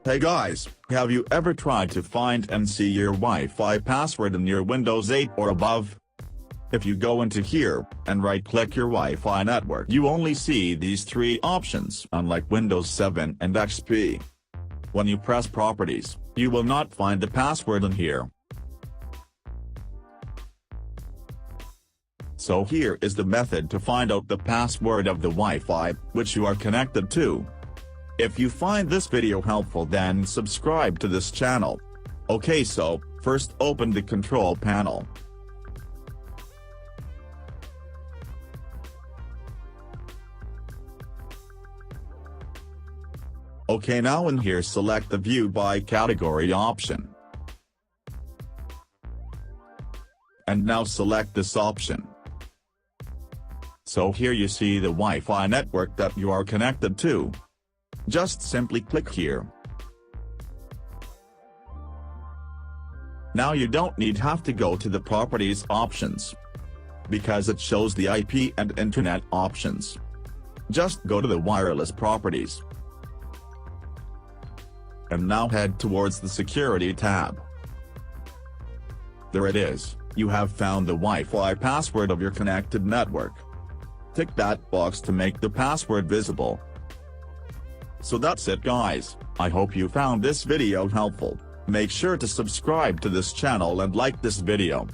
Hey guys, have you ever tried to find and see your Wi-Fi password in your Windows 8 or above? If you go into here, and right-click your Wi-Fi network, you only see these three options, unlike Windows 7 and XP. When you press Properties, you will not find the password in here. So here is the method to find out the password of the Wi-Fi, which you are connected to. If you find this video helpful, then subscribe to this channel. Okay, so, first open the control panel. Okay, now in here select the View by Category option. And now select this option. So here you see the Wi-Fi network that you are connected to. Just simply click here. Now you don't have to go to the Properties options, because it shows the IP and Internet options. Just go to the Wireless Properties. And now head towards the Security tab. There it is, you have found the Wi-Fi password of your connected network. Tick that box to make the password visible. So that's it guys, I hope you found this video helpful. Make sure to subscribe to this channel and like this video.